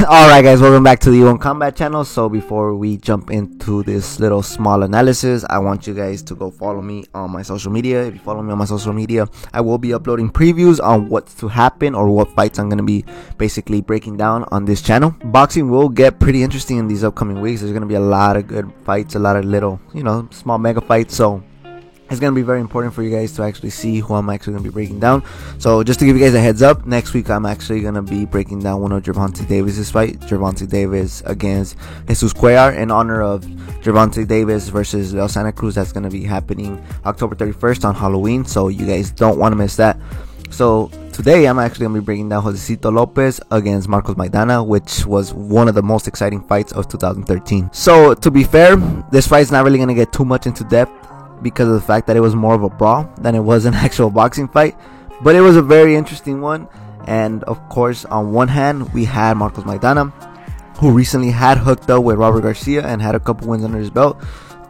Alright guys, welcome back to the U1 Combat channel. So before we jump into this little small analysis, I want you guys to go follow me on my social media. If you follow me on my social media, I will be uploading previews on what's to happen or what fights I'm going to be basically breaking down on this channel. Boxing will get pretty interesting in these upcoming weeks. There's going to be a lot of good fights, a lot of little, small mega fights. So it's going to be very important for you guys to actually see who I'm actually going to be breaking down. So just to give you guys a heads up, next week I'm actually going to be breaking down one of Gervonta Davis's fight. Gervonta Davis against Jesus Cuellar in honor of Gervonta Davis versus Leo Santa Cruz. That's going to be happening October 31st on Halloween. So you guys don't want to miss that. So today I'm actually going to be breaking down Josecito Lopez against Marcos Maidana, which was one of the most exciting fights of 2013. So to be fair, this fight's not really going to get too much into depth, because of the fact that it was more of a brawl than it was an actual boxing fight. But it was a very interesting one. And of course, on one hand, we had Marcos Maidana, who recently had hooked up with Robert Garcia and had a couple wins under his belt.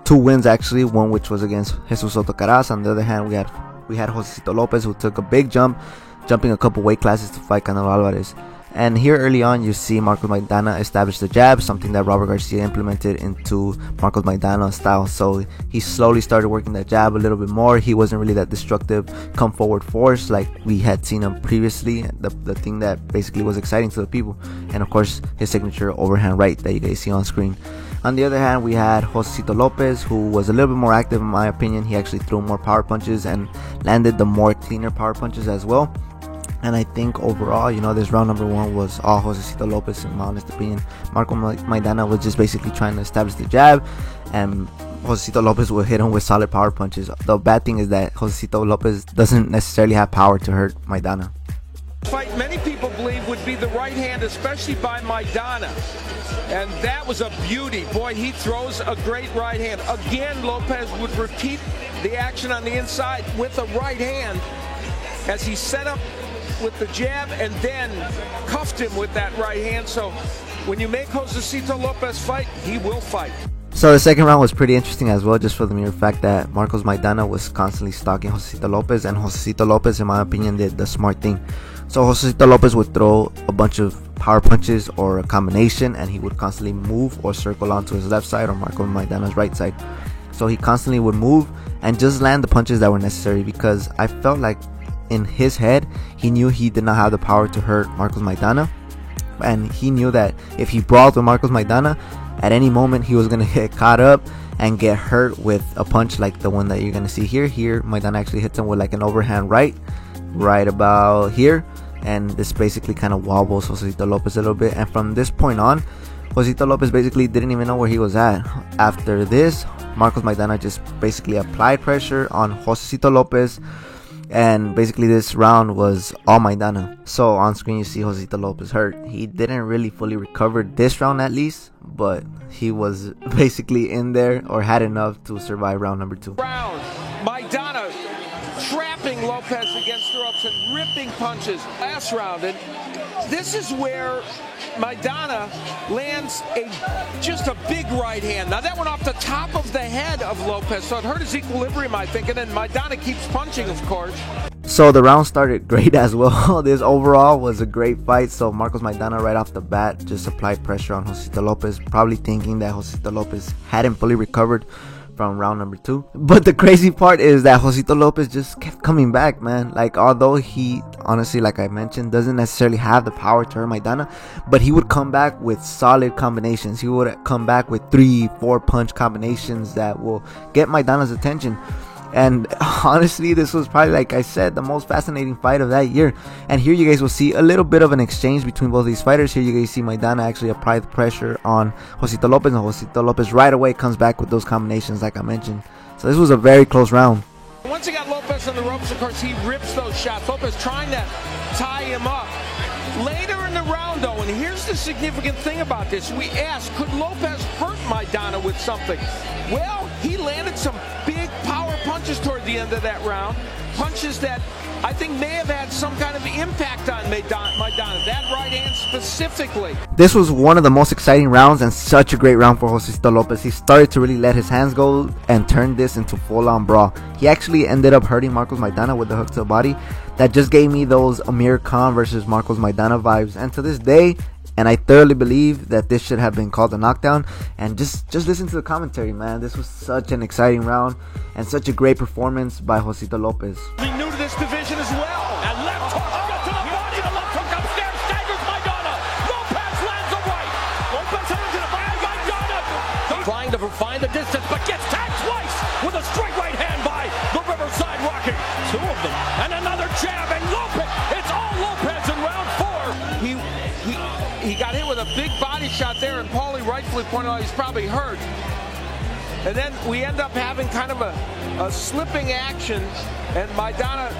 2 wins actually, one which was against Jesus Soto Caras. On the other hand, we had Josecito Lopez, who took a big jump, jumping a couple weight classes to fight Canelo Alvarez. And here early on, you see Marcos Maidana establish the jab, something that Robert Garcia implemented into Marcos Maidana's style. So he slowly started working that jab a little bit more. He wasn't really that destructive come forward force like we had seen him previously, the thing that basically was exciting to the people. And of course, his signature overhand right that you guys see on screen. On the other hand, we had Josecito Lopez, who was a little bit more active in my opinion. He actually threw more power punches and landed the more cleaner power punches as well. And I think overall, this round number 1 was all Josecito Lopez in my honest opinion. Marcos Maidana was just basically trying to establish the jab, and Josecito Lopez would hit him with solid power punches. The bad thing is that Josecito Lopez doesn't necessarily have power to hurt Maidana. Fight many people believe would be the right hand, especially by Maidana. And that was a beauty. Boy, he throws a great right hand. Again, Lopez would repeat the action on the inside with a right hand as he set up with the jab and then cuffed him with that right hand. So when you make Josecito Lopez fight, he will fight. So the second round was pretty interesting as well, just for the mere fact that Marcos Maidana was constantly stalking Josecito Lopez, and Josecito Lopez, in my opinion, did the smart thing. So Josecito Lopez would throw a bunch of power punches or a combination, and he would constantly move or circle onto his left side or Marcos Maidana's right side. So he constantly would move and just land the punches that were necessary, because I felt like in his head, he knew he did not have the power to hurt Marcos Maidana, and he knew that if he brawled with Marcos Maidana, at any moment he was going to get caught up and get hurt with a punch like the one that you're going to see here. Maidana actually hits him with like an overhand right about here, and this basically kind of wobbles Josecito Lopez a little bit. And from this point on, Josecito Lopez basically didn't even know where he was at. After this, Marcos Maidana just basically applied pressure on Josecito Lopez, and basically this round was all Maidana. So on screen you see Josecito Lopez hurt. He didn't really fully recover this round at least, but he was basically in there or had enough to survive round number 2. Round, Maidana trapping Lopez against the ropes and ripping punches. Last round, and this is where Maidana lands just a big right hand. Now that went off the top of the head of Lopez, so it hurt his equilibrium, I think, and then Maidana keeps punching, of course. So the round started great as well. This overall was a great fight. So Marcos Maidana right off the bat just applied pressure on Josecito Lopez, probably thinking that Josecito Lopez hadn't fully recovered from round number 2. But the crazy part is that Josecito Lopez just kept coming back, man. Like, although he honestly, like I mentioned, doesn't necessarily have the power to hurt Maidana, but he would come back with solid combinations. He would come back with 3-4 punch combinations that will get Maidana's attention. And honestly, this was probably, like I said, the most fascinating fight of that year. And here you guys will see a little bit of an exchange between both these fighters. Here you guys see Maidana actually apply the pressure on Josecito Lopez, and Josecito Lopez right away comes back with those combinations like I mentioned. So this was a very close round. Once he got Lopez on the ropes, of course, he rips those shots. Lopez trying to tie him up. Later in the round, though, and here's the significant thing about this. We asked, could Lopez hurt Maidana with something? Well, he landed some big power punches toward the end of that round. Punches that I think may have had some kind of impact on Maidana, that right hand specifically. This was one of the most exciting rounds and such a great round for Josecito Lopez. He started to really let his hands go and turn this into full-on brawl. He actually ended up hurting Marcos Maidana with the hook to the body. that just gave me those Amir Khan versus Marcos Maidana vibes. And to this day, and I thoroughly believe that this should have been called a knockdown. And just listen to the commentary, man. This was such an exciting round and such a great performance by Josito Lopez. New to this division as well. And left hook to the body. The left hook upstairs staggers Maidana. Lopez lands a right. Lopez hands it by Maidana. Trying to find the distance, but gets tagged twice with a straight right hand by the Riverside Rocky. Two of them. And another jab. And Lopez. It's all Lopez in round 4. He got hit with a big body shot there, and Paulie rightfully pointed out he's probably hurt. And then we end up having kind of a slipping action, and Maidana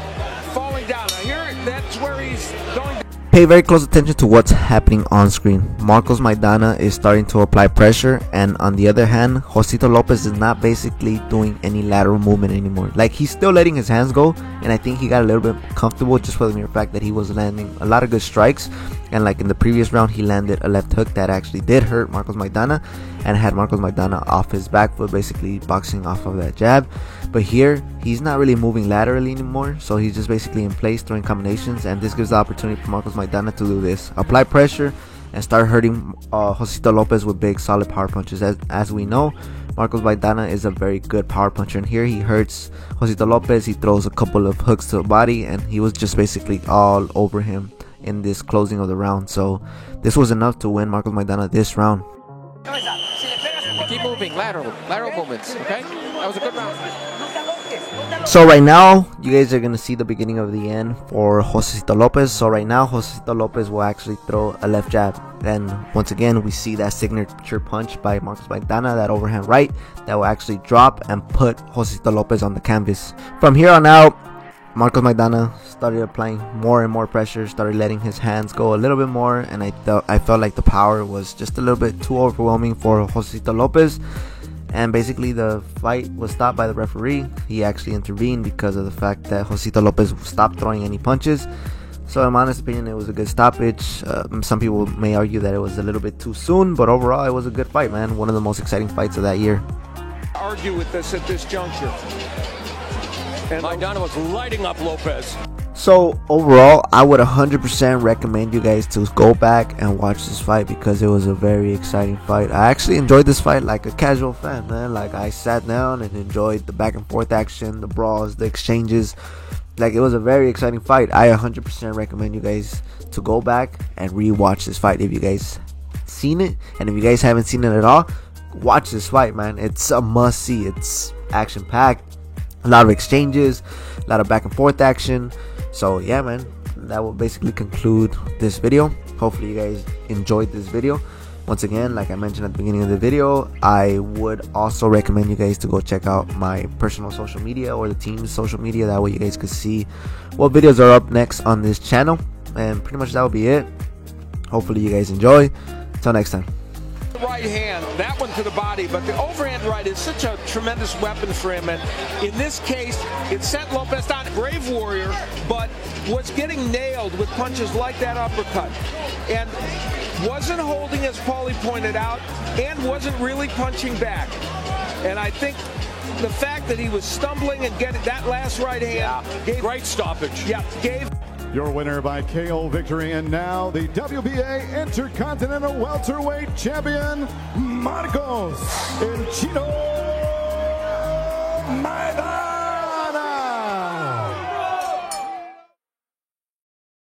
falling down. Now here, that's where he's going to Pay very close attention to what's happening on screen. Marcos Maidana is starting to apply pressure, and on the other hand, Josito Lopez is not basically doing any lateral movement anymore. Like, he's still letting his hands go, and I think he got a little bit comfortable just for the mere fact that he was landing a lot of good strikes. And like in the previous round, he landed a left hook that actually did hurt Marcos Maidana and had Marcos Maidana off his back foot, basically boxing off of that jab. But here, he's not really moving laterally anymore, so he's just basically in place throwing combinations, and this gives the opportunity for Marcos Maidana to do this: apply pressure and start hurting Josito Lopez with big solid power punches. As we know, Marcos Maidana is a very good power puncher, and here he hurts Josito Lopez. He throws a couple of hooks to the body, and he was just basically all over him in this closing of the round. So this was enough to win Marcos Maidana this round. keep moving, lateral movements. Okay, that was a good round. So right now, you guys are going to see the beginning of the end for Josito Lopez. So right now, Josito Lopez will actually throw a left jab. And once again, we see that signature punch by Marcos Maidana, that overhand right, that will actually drop and put Josito Lopez on the canvas. From here on out, Marcos Maidana started applying more and more pressure, started letting his hands go a little bit more, and I felt like the power was just a little bit too overwhelming for Josito Lopez. And basically the fight was stopped by the referee. He actually intervened because of the fact that Josito Lopez stopped throwing any punches. So in my honest opinion, it was a good stoppage. Some people may argue that it was a little bit too soon, but overall it was a good fight, man. One of the most exciting fights of that year. Argue with this at this juncture. And Maidana was lighting up Lopez. So overall, I would 100% recommend you guys to go back and watch this fight because it was a very exciting fight. I actually enjoyed this fight like a casual fan, man. Like, I sat down and enjoyed the back and forth action, the brawls, the exchanges. Like, it was a very exciting fight. I 100% recommend you guys to go back and rewatch this fight if you guys seen it. And if you guys haven't seen it at all, watch this fight, man. It's a must see. It's action packed, a lot of exchanges, a lot of back and forth action. So yeah, man, that will basically conclude this video. Hopefully you guys enjoyed this video. Once again, like I mentioned at the beginning of the video, I would also recommend you guys to go check out my personal social media or the team's social media. That way you guys could see what videos are up next on this channel. And pretty much that will be it. Hopefully you guys enjoy. Till next time. Right hand, that one to the body, but the overhand right is such a tremendous weapon for him, and in this case it sent Lopez down. Brave warrior, but was getting nailed with punches like that uppercut, and wasn't holding, as Paulie pointed out, and wasn't really punching back. And I think the fact that he was stumbling and getting that last right hand gave great stoppage. Yeah, gave. Your winner by KO victory, and now the WBA Intercontinental Welterweight Champion, Marcos El Chino Maidana.